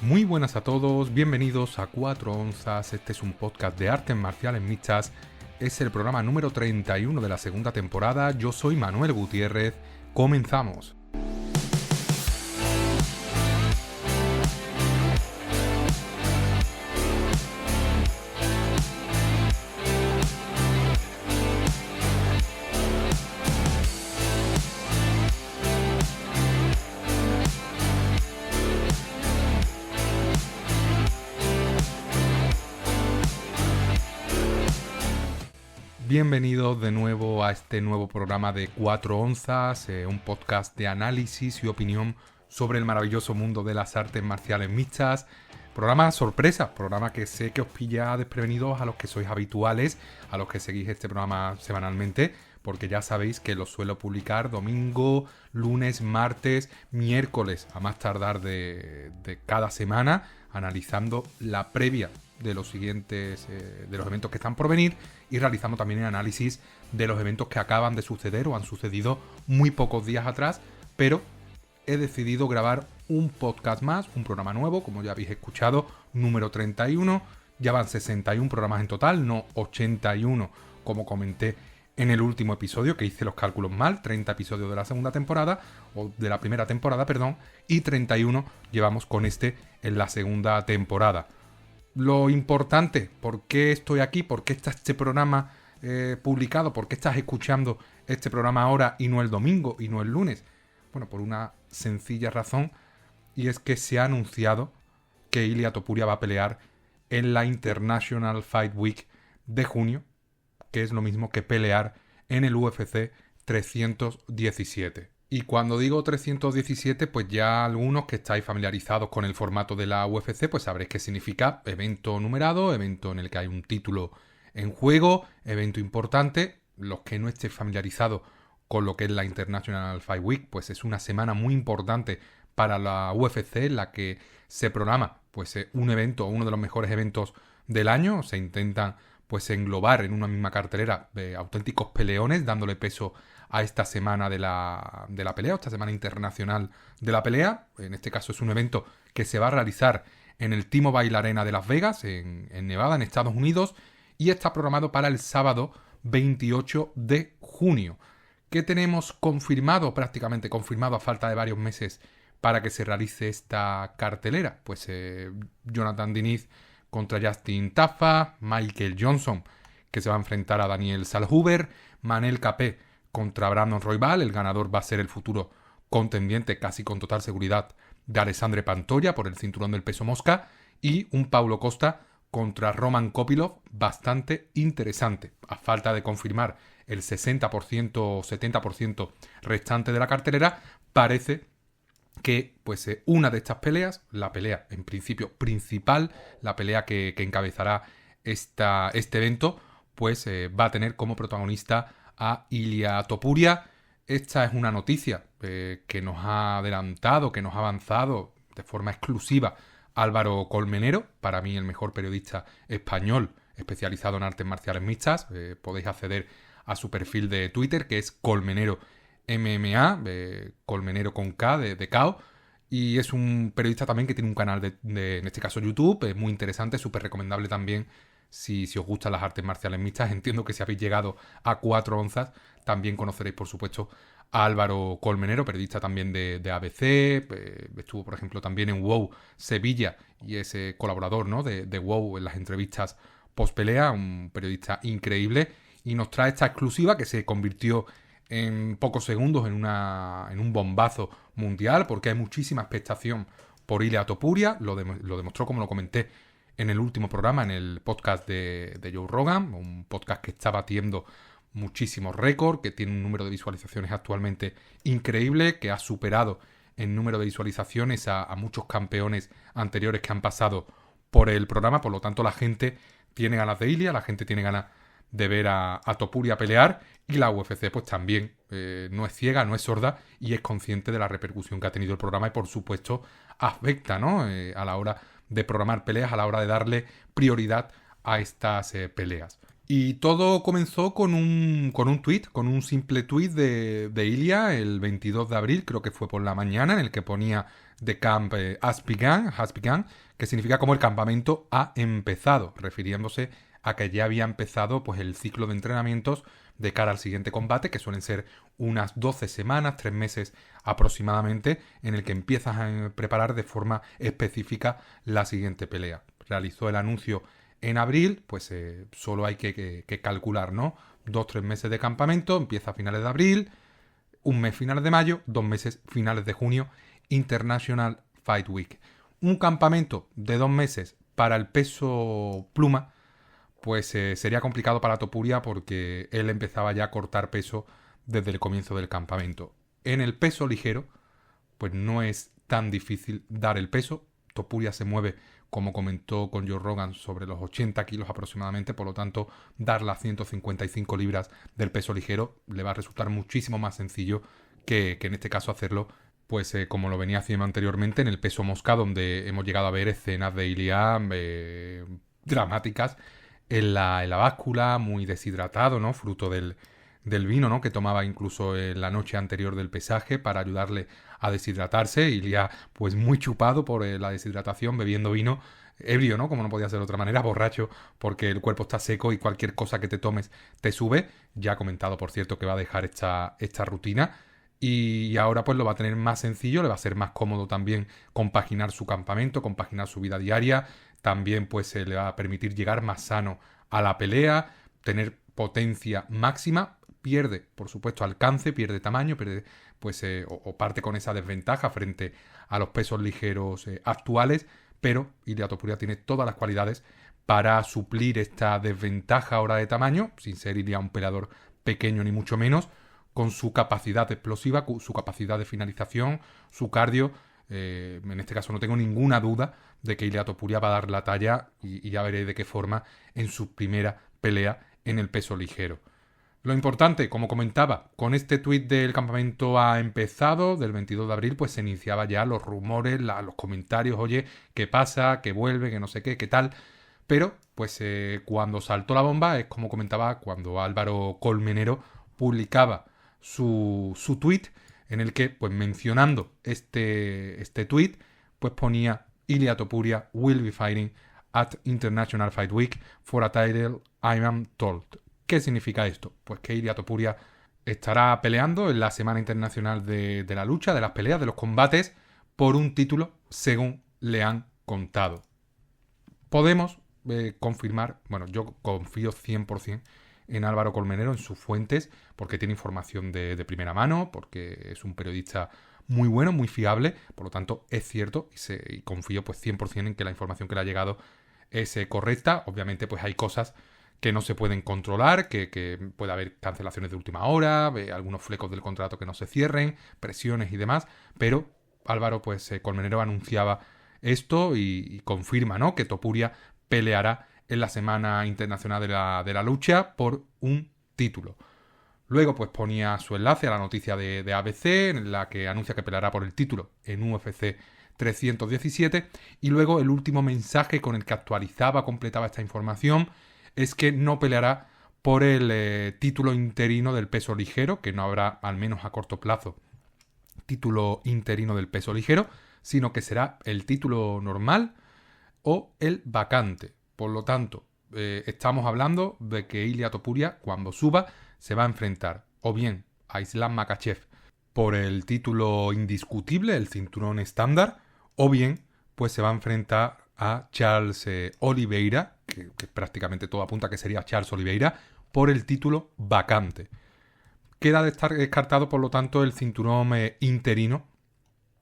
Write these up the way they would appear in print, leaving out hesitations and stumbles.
Muy buenas a todos, bienvenidos a 4 onzas, este es un podcast de artes marciales mixtas, es el programa número 31 de la segunda temporada, yo soy Manuel Gutiérrez, comenzamos. Bienvenidos de nuevo a este nuevo programa de 4 onzas, un podcast de análisis y opinión sobre el maravilloso mundo de las artes marciales mixtas. Programa sorpresa, programa que sé que os pilla desprevenidos a los que sois habituales, a los que seguís este programa semanalmente, porque ya sabéis que lo suelo publicar domingo, lunes, martes, miércoles, a más tardar de cada semana, analizando la previa de los siguientes, de los eventos que están por venir, y realizando también el análisis de los eventos que acaban de suceder o han sucedido muy pocos días atrás, pero he decidido grabar un podcast más, un programa nuevo, como ya habéis escuchado, número 31, ya van 61 programas en total, no 81 como comenté en el último episodio, que hice los cálculos mal, 30 episodios de la segunda temporada, o de la primera temporada, perdón, y 31 llevamos con este en la segunda temporada. Lo importante, ¿por qué estoy aquí? ¿Por qué está este programa publicado? ¿Por qué estás escuchando este programa ahora y no el domingo y no el lunes? Bueno, por una sencilla razón, y es que se ha anunciado que Ilia Topuria va a pelear en la International Fight Week de junio, que es lo mismo que pelear en el UFC 317. Y cuando digo 317, pues ya algunos que estáis familiarizados con el formato de la UFC, pues sabréis qué significa evento numerado, evento en el que hay un título en juego, evento importante. Los que no estéis familiarizados con lo que es la International Fight Week, pues es una semana muy importante para la UFC, en la que se programa pues un evento, uno de los mejores eventos del año. Se intentan pues englobar en una misma cartelera de auténticos peleones, dándole peso a esta semana de la pelea, esta semana internacional de la pelea. En este caso es un evento que se va a realizar en el T-Mobile Arena de Las Vegas, en Nevada, en Estados Unidos, y está programado para el sábado 28 de junio. ¿Qué tenemos confirmado, prácticamente confirmado a falta de varios meses para que se realice esta cartelera? Pues Jonathan Diniz contra Justin Tafa, Michael Johnson, que se va a enfrentar a Daniel Salhuber, Manel Capé contra Brandon Royval, el ganador va a ser el futuro contendiente casi con total seguridad de Alexandre Pantoja por el cinturón del peso mosca, y un Paulo Costa contra Roman Kopylov bastante interesante. A falta de confirmar el 60% o 70% restante de la cartelera, parece que pues una de estas peleas, la pelea en principio principal, la pelea que encabezará este evento, pues va a tener como protagonista a Ilia Topuria. Esta es una noticia que nos ha adelantado, que nos ha avanzado de forma exclusiva Álvaro Colmenero, para mí el mejor periodista español especializado en artes marciales mixtas. Podéis acceder a su perfil de Twitter, que es Colmenero MMA, Colmenero con K, de KO, y es un periodista también que tiene un canal en este caso YouTube, es muy interesante, súper recomendable también si os gustan las artes marciales mixtas. Entiendo que si habéis llegado a 4 onzas, también conoceréis, por supuesto, a Álvaro Colmenero, periodista también de ABC, estuvo, por ejemplo, también en WOW Sevilla, y es colaborador, ¿no?, de WOW en las entrevistas post-pelea, un periodista increíble, y nos trae esta exclusiva que se convirtió en pocos segundos en un bombazo mundial, porque hay muchísima expectación por Ilia Topuria. Lo demostró, como lo comenté en el último programa, en el podcast de Joe Rogan, un podcast que está batiendo muchísimos récords, que tiene un número de visualizaciones actualmente increíble, que ha superado en número de visualizaciones a muchos campeones anteriores que han pasado por el programa. Por lo tanto, la gente tiene ganas de Ilia, la gente tiene ganas de ver a Topuria pelear, y la UFC pues también no es ciega, no es sorda, y es consciente de la repercusión que ha tenido el programa, y por supuesto afecta, ¿no?, a la hora de programar peleas, a la hora de darle prioridad a estas peleas. Y todo comenzó con un tuit, con un simple tuit de Ilia el 22 de abril, creo que fue por la mañana, en el que ponía The camp has begun, que significa como el campamento ha empezado, refiriéndose a que ya había empezado pues el ciclo de entrenamientos de cara al siguiente combate, que suelen ser unas 12 semanas, 3 meses aproximadamente, en el que empiezas a preparar de forma específica la siguiente pelea. Realizó el anuncio en abril, pues solo hay que calcular, ¿no? 2-3 meses de campamento, empieza a finales de abril, un mes finales de mayo, 2 meses finales de junio, International Fight Week. Un campamento de 2 meses para el peso pluma, pues sería complicado para Topuria porque él empezaba ya a cortar peso desde el comienzo del campamento. En el peso ligero, pues no es tan difícil dar el peso. Topuria se mueve, como comentó con Joe Rogan, sobre los 80 kilos aproximadamente, por lo tanto, dar las 155 libras del peso ligero le va a resultar muchísimo más sencillo que en este caso hacerlo, pues como lo venía haciendo anteriormente en el peso mosca, donde hemos llegado a ver escenas de Ilian dramáticas en la báscula, muy deshidratado, ¿no? Fruto del vino, ¿no? Que tomaba incluso en la noche anterior del pesaje para ayudarle a deshidratarse. Ilia, pues muy chupado por la deshidratación, bebiendo vino, ebrio, ¿no? Como no podía ser de otra manera, borracho, porque el cuerpo está seco y cualquier cosa que te tomes te sube. Ya ha comentado, por cierto, que va a dejar esta rutina. Y ahora pues lo va a tener más sencillo, le va a ser más cómodo también compaginar su campamento, compaginar su vida diaria. También pues se le va a permitir llegar más sano a la pelea, tener potencia máxima. Pierde, por supuesto, alcance, pierde tamaño, pierde, pues, o parte con esa desventaja frente a los pesos ligeros actuales, pero Ilia Topuria tiene todas las cualidades para suplir esta desventaja ahora de tamaño, sin ser Ilia un peleador pequeño ni mucho menos, con su capacidad explosiva, su capacidad de finalización, su cardio. En este caso no tengo ninguna duda de que Ilia Topuria va a dar la talla y ya veré de qué forma en su primera pelea en el peso ligero. Lo importante, como comentaba, con este tuit del campamento ha empezado, del 22 de abril, pues se iniciaba ya los rumores, los comentarios, oye, ¿qué pasa? ¿Qué vuelve? ¿Qué no sé qué? ¿Qué tal? Pero, pues cuando saltó la bomba, es como comentaba, cuando Álvaro Colmenero publicaba su tuit, en el que, pues mencionando este tuit, pues ponía Ilia Topuria will be fighting at International Fight Week for a title I am told. ¿Qué significa esto? Pues que Ilia Topuria estará peleando en la Semana Internacional de la Lucha, de las peleas, de los combates, por un título, según le han contado. Podemos confirmar, bueno, yo confío 100% en Álvaro Colmenero, en sus fuentes, porque tiene información de primera mano, porque es un periodista muy bueno, muy fiable, por lo tanto es cierto y confío pues 100% en que la información que le ha llegado es correcta. Obviamente pues hay cosas que no se pueden controlar, que puede haber cancelaciones de última hora, algunos flecos del contrato que no se cierren, presiones y demás, pero Álvaro pues Colmenero anunciaba esto y confirma, ¿no?, que Topuria peleará en la Semana Internacional de la Lucha por un título. Luego pues ponía su enlace a la noticia de ABC, en la que anuncia que peleará por el título en UFC 317, y luego el último mensaje con el que actualizaba, completaba esta información, es que no peleará por el título interino del peso ligero, que no habrá, al menos a corto plazo, título interino del peso ligero, sino que será el título normal o el vacante. Por lo tanto, estamos hablando de que Ilia Topuria, cuando suba, se va a enfrentar o bien a Islam Makhachev por el título indiscutible, el cinturón estándar, o bien pues se va a enfrentar a Charles Oliveira, que prácticamente todo apunta que sería Charles Oliveira, por el título vacante. Queda descartado, por lo tanto, el cinturón interino,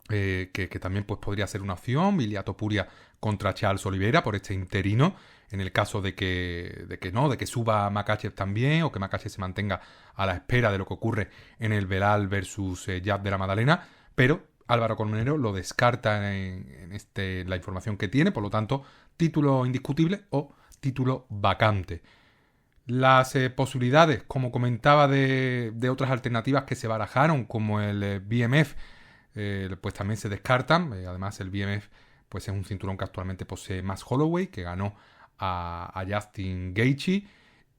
que también pues, podría ser una opción, Ilia Topuria contra Charles Oliveira por este interino, en el caso de que suba Makhachev también, o que Makhachev se mantenga a la espera de lo que ocurre en el Belal versus Jab de la Madalena, pero Álvaro Colmenero lo descarta en la información que tiene, por lo tanto, título indiscutible o título vacante. Las posibilidades, como comentaba, de otras alternativas que se barajaron, como el BMF, pues también se descartan. Además, el BMF pues, es un cinturón que actualmente posee Max Holloway, que ganó a Justin Gaethje.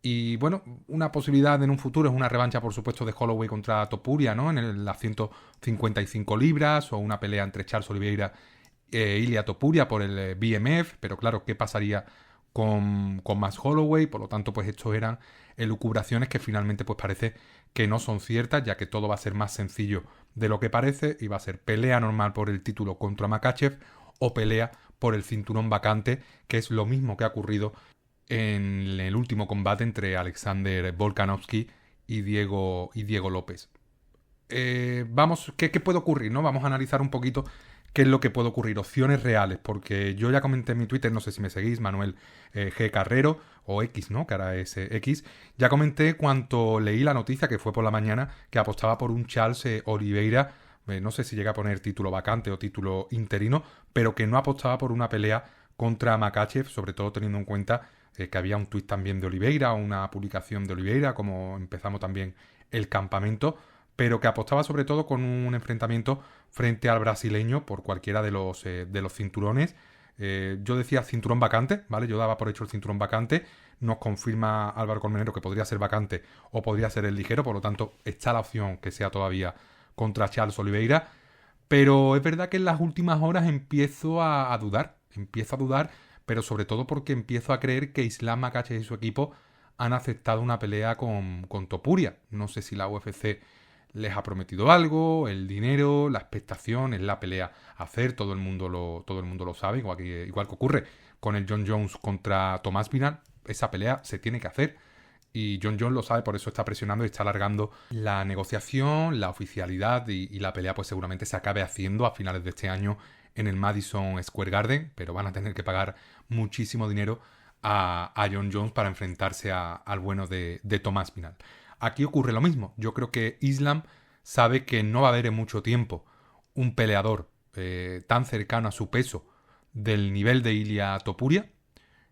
Y bueno, una posibilidad en un futuro es una revancha, por supuesto, de Holloway contra Topuria, ¿no? Las 155 libras, o una pelea entre Charles Oliveira e Ilia Topuria por el BMF, pero claro, ¿qué pasaría con Max Holloway? Por lo tanto, pues estos eran elucubraciones que finalmente pues parece que no son ciertas, ya que todo va a ser más sencillo de lo que parece y va a ser pelea normal por el título contra Makhachev o pelea por el cinturón vacante, que es lo mismo que ha ocurrido en el último combate entre Alexander Volkanovski y Diego López. ¿Qué puede ocurrir? ¿No? Vamos a analizar un poquito qué es lo que puede ocurrir, opciones reales, porque yo ya comenté en mi Twitter, no sé si me seguís, Manuel G. Carrero, o X, ¿no? Que ahora es X. Ya comenté cuando leí la noticia, que fue por la mañana, que apostaba por un Charles Oliveira, no sé si llega a poner título vacante o título interino, pero que no apostaba por una pelea contra Makhachev, sobre todo teniendo en cuenta que había un tuit también de Oliveira, una publicación de Oliveira, como empezamos también el campamento, pero que apostaba sobre todo con un enfrentamiento frente al brasileño por cualquiera de los cinturones. Yo decía cinturón vacante, ¿vale? Yo daba por hecho el cinturón vacante. Nos confirma Álvaro Colmenero que podría ser vacante o podría ser el ligero, por lo tanto está la opción que sea todavía contra Charles Oliveira. Pero es verdad que en las últimas horas empiezo a dudar, pero sobre todo porque empiezo a creer que Islam Makhachev y su equipo han aceptado una pelea con Topuria. No sé si la UFC les ha prometido algo, el dinero, la expectación, es la pelea a hacer, todo el mundo lo sabe, igual que ocurre con el Jon Jones contra Tomás Pinal, esa pelea se tiene que hacer y Jon Jones lo sabe, por eso está presionando y está alargando la negociación, la oficialidad y la pelea pues seguramente se acabe haciendo a finales de este año en el Madison Square Garden, pero van a tener que pagar muchísimo dinero a Jon Jones para enfrentarse al bueno de Tomás Pinal. Aquí ocurre lo mismo. Yo creo que Islam sabe que no va a haber en mucho tiempo un peleador tan cercano a su peso del nivel de Ilia Topuria.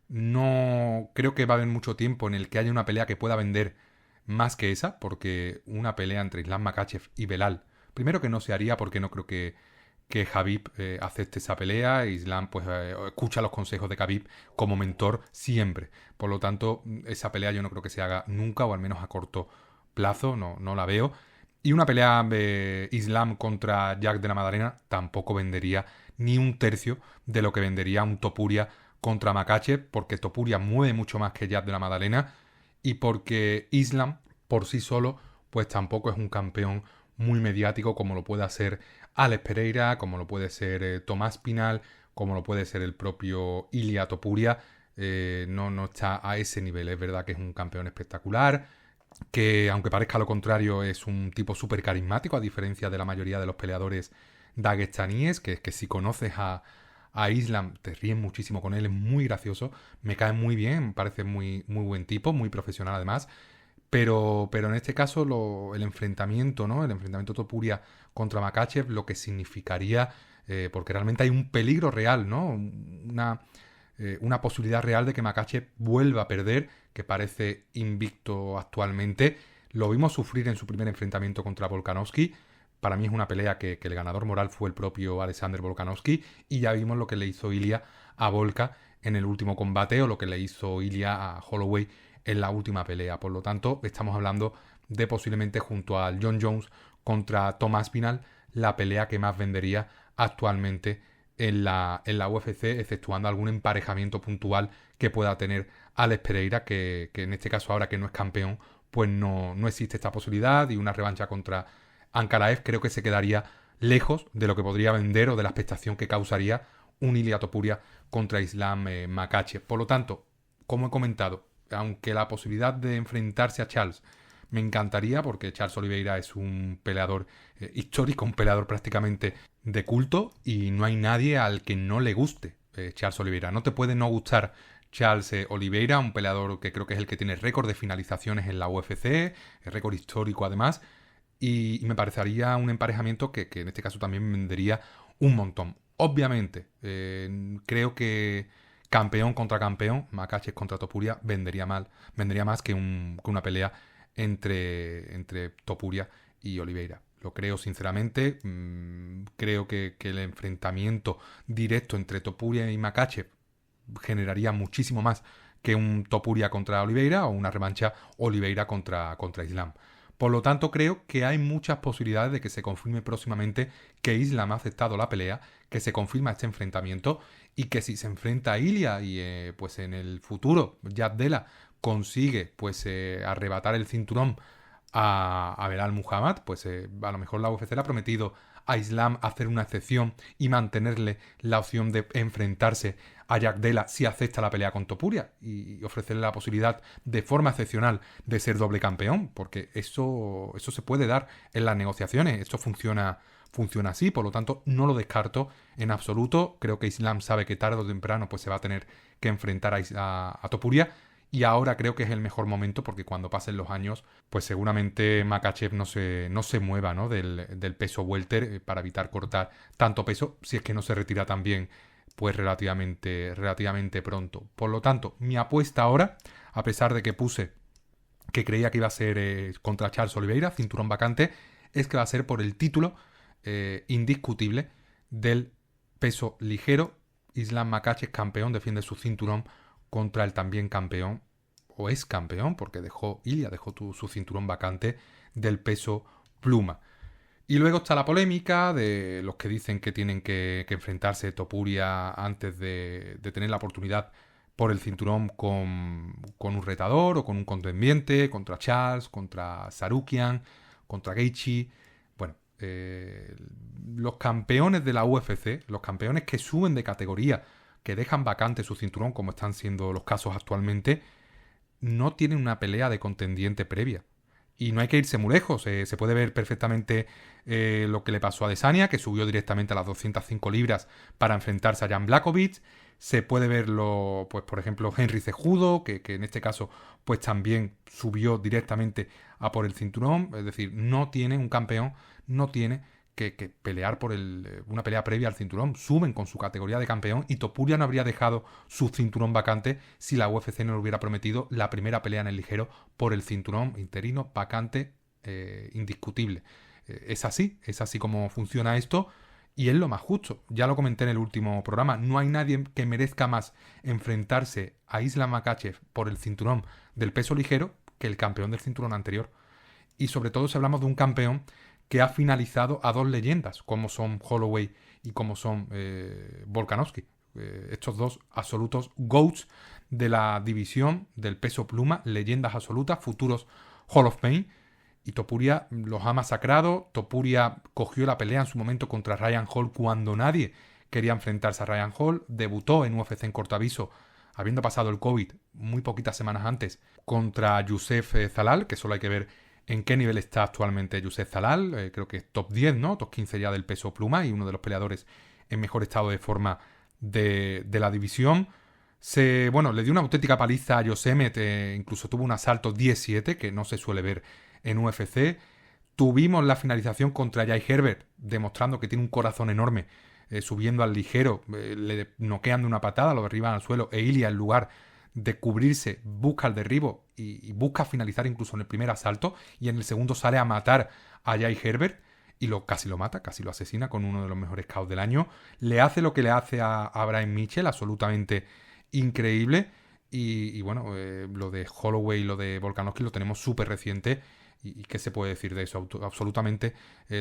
No creo que va a haber mucho tiempo en el que haya una pelea que pueda vender más que esa, porque una pelea entre Islam Makhachev y Belal, primero que no se haría porque no creo que Khabib acepte esa pelea. Islam pues escucha los consejos de Khabib como mentor siempre. Por lo tanto, esa pelea yo no creo que se haga nunca, o al menos a corto plazo, no la veo. Y una pelea de Islam contra Jack de la Madalena tampoco vendería ni un tercio de lo que vendería un Topuria contra Makhachev, porque Topuria mueve mucho más que Jack de la Madalena y porque Islam por sí solo pues tampoco es un campeón muy mediático como lo puede ser Alex Pereira, como lo puede ser Tomás Pinal, como lo puede ser el propio Ilia Topuria. No está a ese nivel. Es verdad que es un campeón espectacular, que aunque parezca lo contrario es un tipo súper carismático, a diferencia de la mayoría de los peleadores dagestaníes, que si conoces a Islam te ríes muchísimo con él, es muy gracioso, me cae muy bien, me parece muy, muy buen tipo, muy profesional además. Pero en este caso el enfrentamiento, ¿no? El enfrentamiento Topuria contra Makhachev, lo que significaría, porque realmente hay un peligro real, ¿no? Una posibilidad real de que Makhachev vuelva a perder, que parece invicto actualmente. Lo vimos sufrir en su primer enfrentamiento contra Volkanovski. Para mí es una pelea que el ganador moral fue el propio Alexander Volkanovski, y ya vimos lo que le hizo Ilia a Volka en el último combate, o lo que le hizo Ilia a Holloway en la última pelea. Por lo tanto, estamos hablando de posiblemente junto al Jon Jones contra Tomás Pinal la pelea que más vendería actualmente en la UFC, exceptuando algún emparejamiento puntual que pueda tener Alex Pereira, que en este caso ahora que no es campeón, pues no existe esta posibilidad, y una revancha contra Ankalaev creo que se quedaría lejos de lo que podría vender o de la expectación que causaría un Ilia Topuria contra Islam Makhachev. Por lo tanto, como he comentado, aunque la posibilidad de enfrentarse a Charles me encantaría, porque Charles Oliveira es un peleador histórico, un peleador prácticamente de culto, y no hay nadie al que no le guste Charles Oliveira. No te puede no gustar Charles Oliveira, un peleador que creo que es el que tiene récord de finalizaciones en la UFC, récord histórico además, y me parecería un emparejamiento que en este caso también me vendería un montón. Obviamente, creo que campeón contra campeón, Makhachev contra Topuria, vendería más que una pelea entre Topuria y Oliveira. Lo creo sinceramente. Creo que el enfrentamiento directo entre Topuria y Makhachev generaría muchísimo más que un Topuria contra Oliveira o una revancha Oliveira contra Islam. Por lo tanto, creo que hay muchas posibilidades de que se confirme próximamente que Islam ha aceptado la pelea, que se confirma este enfrentamiento y que si se enfrenta a Ilia y pues en el futuro Jad Della consigue pues arrebatar el cinturón a Belal Muhammad, pues a lo mejor la UFC le ha prometido a Islam hacer una excepción y mantenerle la opción de enfrentarse a Jad Della si acepta la pelea con Topuria y ofrecerle la posibilidad de forma excepcional de ser doble campeón, porque eso se puede dar en las negociaciones, esto funciona así, por lo tanto no lo descarto en absoluto. Creo que Islam sabe que tarde o temprano pues se va a tener que enfrentar a Topuria. Y ahora creo que es el mejor momento porque cuando pasen los años, pues seguramente Makhachev no se mueva, ¿no? del peso welter para evitar cortar tanto peso, si es que no se retira también pues relativamente pronto. Por lo tanto, mi apuesta ahora, a pesar de que puse que creía que iba a ser contra Charles Oliveira, cinturón vacante, es que va a ser por el título indiscutible del peso ligero. Islam Makhachev, campeón, defiende su cinturón contra el también campeón, o ex campeón, porque Ilia dejó su cinturón vacante del peso pluma. Y luego está la polémica de los que dicen que tienen que enfrentarse Topuria antes de tener la oportunidad por el cinturón con un retador o con un contendiente, contra Charles, contra Sarukian, contra Gaethje. Bueno, los campeones de la UFC, los campeones que suben de categoría, que dejan vacante su cinturón, como están siendo los casos actualmente, no tienen una pelea de contendiente previa. Y no hay que irse muy lejos. Se puede ver perfectamente lo que le pasó a Adesanya, que subió directamente a las 205 libras para enfrentarse a Jan Blachowicz. Se puede verlo, pues por ejemplo, Henry Cejudo, que en este caso pues también subió directamente a por el cinturón. Es decir, no tiene un campeón, no tiene que pelear por una pelea previa al cinturón. Suben con su categoría de campeón y Topuria no habría dejado su cinturón vacante si la UFC no le hubiera prometido la primera pelea en el ligero por el cinturón interino vacante indiscutible. Es así como funciona esto y es lo más justo. Ya lo comenté en el último programa, no hay nadie que merezca más enfrentarse a Islam Makhachev por el cinturón del peso ligero que el campeón del cinturón anterior. Y sobre todo si hablamos de un campeón que ha finalizado a dos leyendas, como son Holloway y como son Volkanovski. Estos dos absolutos GOATs de la división del peso pluma, leyendas absolutas, futuros Hall of Fame. Y Topuria los ha masacrado. Topuria cogió la pelea en su momento contra Ryan Hall cuando nadie quería enfrentarse a Ryan Hall. Debutó en UFC en corto aviso, habiendo pasado el COVID muy poquitas semanas antes, contra Youssef Zalal, que solo hay que ver en qué nivel está actualmente Youssef Zalal. Creo que es top 10, ¿no? Top 15 ya del peso pluma y uno de los peleadores en mejor estado de forma de la división. Le dio una auténtica paliza a Yosemit, incluso tuvo un asalto 17, que no se suele ver en UFC. Tuvimos la finalización contra Jai Herbert, demostrando que tiene un corazón enorme, subiendo al ligero, le noquean de una patada, lo derriban al suelo, e Ilia, en lugar de cubrirse, busca el derribo y busca finalizar incluso en el primer asalto, y en el segundo sale a matar a Jai Herbert y casi lo mata, casi lo asesina con uno de los mejores KOs del año. Le hace lo que le hace a Brian Mitchell, absolutamente increíble. Y lo de Holloway y lo de Volkanovski lo tenemos súper reciente. ¿Y qué se puede decir de eso? Absolutamente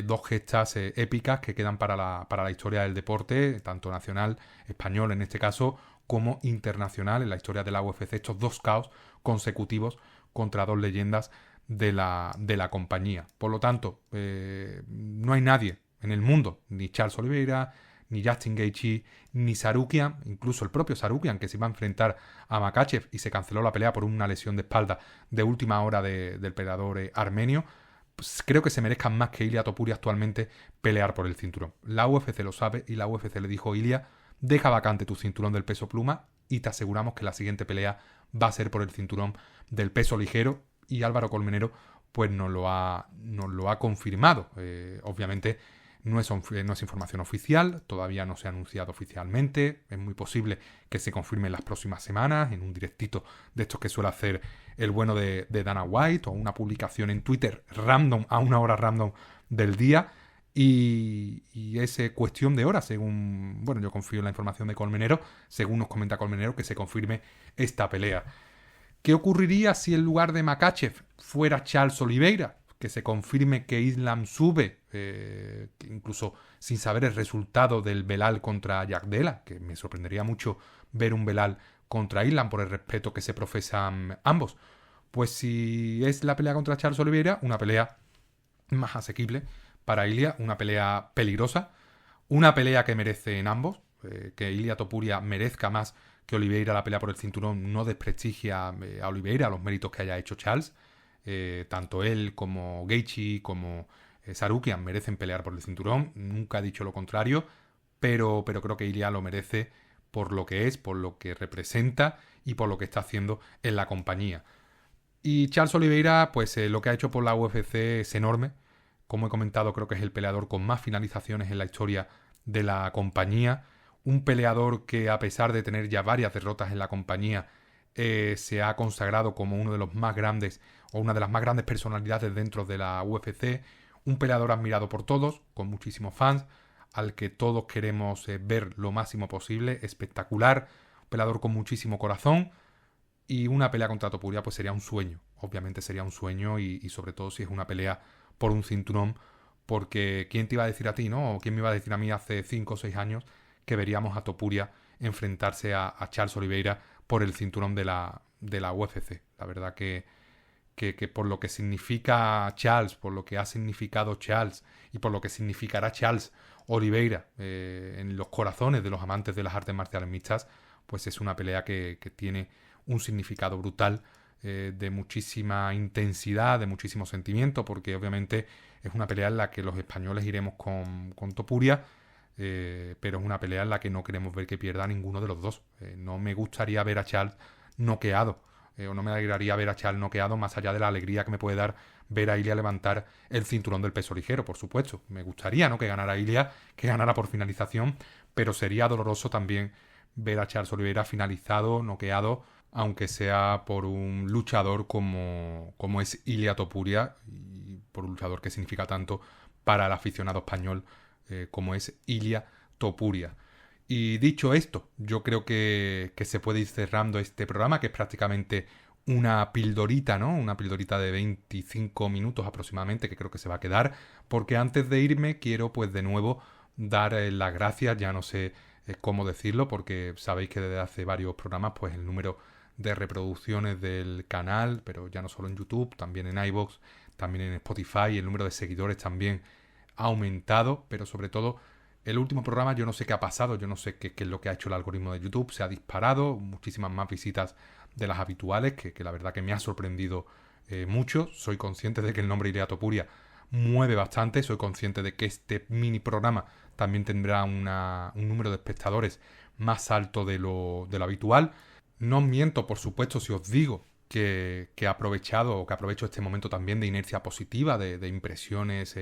dos gestas épicas que quedan para la historia del deporte, tanto nacional, español en este caso, como internacional en la historia de la UFC. Estos dos KOs consecutivos contra dos leyendas de la compañía. Por lo tanto, no hay nadie en el mundo, ni Charles Oliveira, ni Justin Gaethje, ni Sarukian, incluso el propio Sarukian, que se iba a enfrentar a Makhachev y se canceló la pelea por una lesión de espalda de última hora del peleador armenio. Pues creo que se merezcan más que Ilia Topuria actualmente pelear por el cinturón. La UFC lo sabe y la UFC le dijo a Ilia: deja vacante tu cinturón del peso pluma y te aseguramos que la siguiente pelea va a ser por el cinturón del peso ligero. Y Álvaro Colmenero pues nos lo ha confirmado. Obviamente no es información oficial, todavía no se ha anunciado oficialmente. Es muy posible que se confirme en las próximas semanas, en un directito de estos que suele hacer el bueno de Dana White, o una publicación en Twitter random, a una hora random del día. y es cuestión de horas, según, bueno, yo confío en la información de Colmenero, según nos comenta Colmenero, que se confirme esta pelea. ¿Qué ocurriría si en lugar de Makhachev fuera Charles Oliveira? Que se confirme que Islam sube, incluso sin saber el resultado del Belal contra Jack Della, que me sorprendería mucho ver un Belal contra Islam por el respeto que se profesan ambos. Pues si es la pelea contra Charles Oliveira, una pelea más asequible para Ilia, una pelea peligrosa, una pelea que merece en ambos, que Ilia Topuria merezca más que Oliveira la pelea por el cinturón, no desprestigia a Oliveira los méritos que haya hecho Charles. Tanto él como Gaethje como Sarukian merecen pelear por el cinturón, nunca he dicho lo contrario, pero creo que Ilia lo merece por lo que es, por lo que representa y por lo que está haciendo en la compañía. Y Charles Oliveira, pues lo que ha hecho por la UFC es enorme. Como he comentado, creo que es el peleador con más finalizaciones en la historia de la compañía. Un peleador que, a pesar de tener ya varias derrotas en la compañía, se ha consagrado como uno de los más grandes o una de las más grandes personalidades dentro de la UFC. Un peleador admirado por todos, con muchísimos fans, al que todos queremos ver lo máximo posible. Espectacular, un peleador con muchísimo corazón. Y una pelea contra Topuria pues sería un sueño. Obviamente sería un sueño y sobre todo si es una pelea por un cinturón, porque ¿quién te iba a decir a ti, no? O ¿quién me iba a decir a mí hace 5 o 6 años que veríamos a Topuria enfrentarse a Charles Oliveira por el cinturón de la UFC? La verdad que por lo que significa Charles, por lo que ha significado Charles y por lo que significará Charles Oliveira en los corazones de los amantes de las artes marciales mixtas, pues es una pelea que tiene un significado brutal, de muchísima intensidad, de muchísimo sentimiento, porque obviamente es una pelea en la que los españoles iremos con Topuria, pero es una pelea en la que no queremos ver que pierda ninguno de los dos. No me gustaría ver a Charles noqueado, o no me alegraría ver a Charles noqueado, más allá de la alegría que me puede dar ver a Ilia levantar el cinturón del peso ligero, por supuesto. Me gustaría, ¿no?, que ganara Ilia, que ganara por finalización, pero sería doloroso también ver a Charles Oliveira finalizado, noqueado, aunque sea por un luchador como es Ilia Topuria, y por un luchador que significa tanto para el aficionado español como es Ilia Topuria. Y dicho esto, yo creo que se puede ir cerrando este programa, que es prácticamente una pildorita, ¿no? Una pildorita de 25 minutos aproximadamente, que creo que se va a quedar, porque antes de irme quiero pues de nuevo dar las gracias, ya no sé cómo decirlo, porque sabéis que desde hace varios programas pues el número de reproducciones del canal, pero ya no solo en YouTube, también en iVoox, también en Spotify, el número de seguidores también ha aumentado, pero sobre todo el último programa yo no sé qué ha pasado, yo no sé qué es lo que ha hecho el algoritmo de YouTube, se ha disparado, muchísimas más visitas de las habituales, que la verdad que me ha sorprendido mucho. Soy consciente de que el nombre Ilia Topuria mueve bastante, soy consciente de que este mini programa también tendrá un número de espectadores más alto de lo habitual. No miento, por supuesto, si os digo que he aprovechado o que aprovecho este momento también de inercia positiva, de impresiones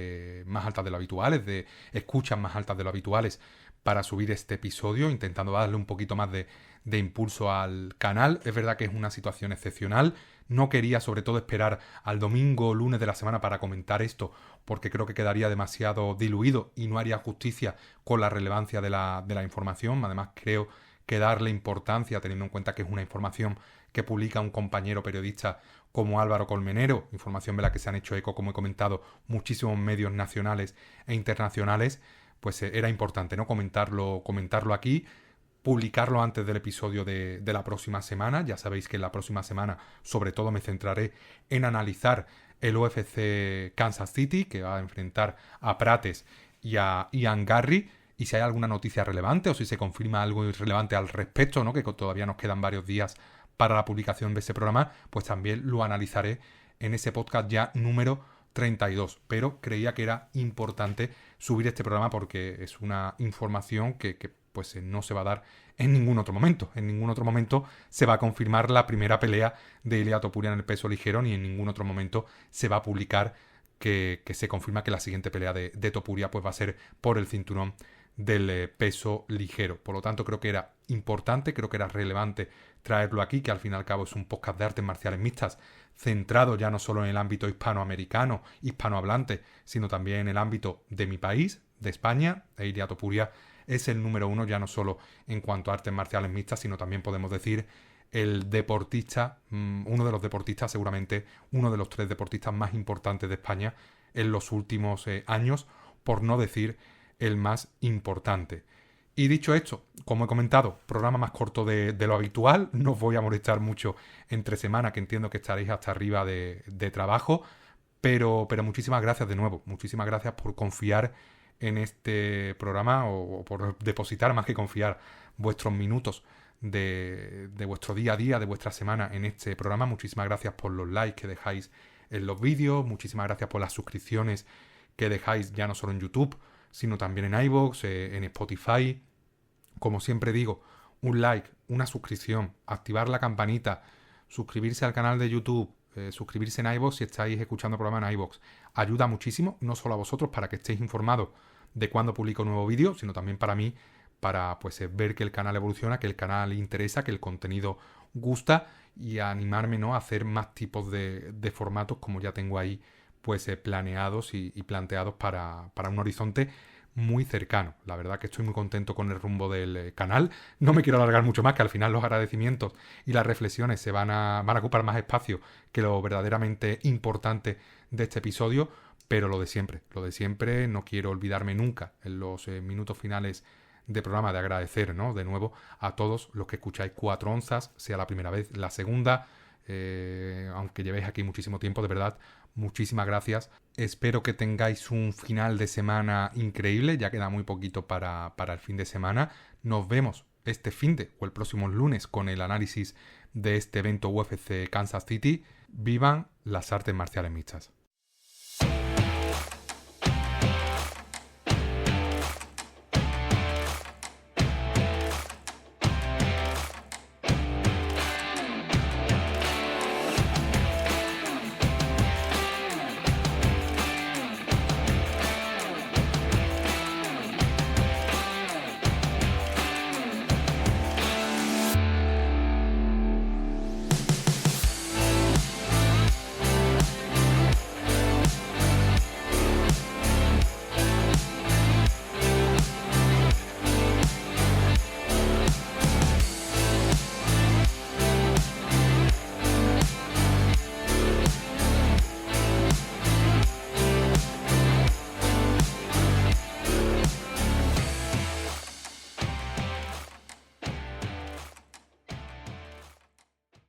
más altas de lo habituales, de escuchas más altas de lo habituales para subir este episodio, intentando darle un poquito más de impulso al canal. Es verdad que es una situación excepcional. No quería sobre todo esperar al domingo o lunes de la semana para comentar esto, porque creo que quedaría demasiado diluido y no haría justicia con la relevancia de la información. Además, creo que darle importancia, teniendo en cuenta que es una información que publica un compañero periodista como Álvaro Colmenero, información de la que se han hecho eco, como he comentado, muchísimos medios nacionales e internacionales, pues era importante, ¿no?, comentarlo aquí, publicarlo antes del episodio de la próxima semana. Ya sabéis que en la próxima semana sobre todo me centraré en analizar el UFC Kansas City, que va a enfrentar a Prates y a Ian Garry, y si hay alguna noticia relevante o si se confirma algo irrelevante al respecto, ¿no?, que todavía nos quedan varios días para la publicación de ese programa, pues también lo analizaré en ese podcast ya número 32. Pero creía que era importante subir este programa porque es una información que pues no se va a dar en ningún otro momento. En ningún otro momento se va a confirmar la primera pelea de Ilia Topuria en el peso ligero, ni en ningún otro momento se va a publicar que se confirma que la siguiente pelea de Topuria pues va a ser por el cinturón del peso ligero. Por lo tanto, creo que era importante, creo que era relevante traerlo aquí, que al fin y al cabo es un podcast de artes marciales mixtas, centrado ya no solo en el ámbito hispanoamericano, hispanohablante, sino también en el ámbito de mi país, de España. Ilia Topuria es el número uno ya no solo en cuanto a artes marciales mixtas, sino también podemos decir el deportista, uno de los deportistas, seguramente uno de los 3 deportistas más importantes de España en los últimos años, por no decir el más importante. Y dicho esto, como he comentado, programa más corto de lo habitual, no os voy a molestar mucho entre semana, que entiendo que estaréis hasta arriba de trabajo, pero muchísimas gracias de nuevo, muchísimas gracias por confiar en este programa o por depositar, más que confiar, vuestros minutos de vuestro día a día, de vuestra semana en este programa. Muchísimas gracias por los likes que dejáis en los vídeos, muchísimas gracias por las suscripciones que dejáis ya no solo en YouTube, sino también en iVoox, en Spotify. Como siempre digo, un like, una suscripción, activar la campanita, suscribirse al canal de YouTube, suscribirse en iVoox si estáis escuchando el programa en iVoox. Ayuda muchísimo, no solo a vosotros para que estéis informados de cuando publico un nuevo vídeo, sino también para mí, para pues ver que el canal evoluciona, que el canal interesa, que el contenido gusta y a animarme, ¿no?, a hacer más tipos de formatos como ya tengo ahí pues planeados y planteados para un horizonte muy cercano. La verdad que estoy muy contento con el rumbo del canal. No me quiero alargar mucho más, que al final los agradecimientos y las reflexiones se van a ocupar más espacio que lo verdaderamente importante de este episodio, pero lo de siempre, no quiero olvidarme nunca en los minutos finales de programa de agradecer, ¿no?, de nuevo a todos los que escucháis 4 onzas, sea la primera vez, la segunda, aunque llevéis aquí muchísimo tiempo, de verdad, muchísimas gracias. Espero que tengáis un final de semana increíble, ya queda muy poquito para el fin de semana. Nos vemos este finde o el próximo lunes con el análisis de este evento UFC Kansas City. Vivan las artes marciales mixtas.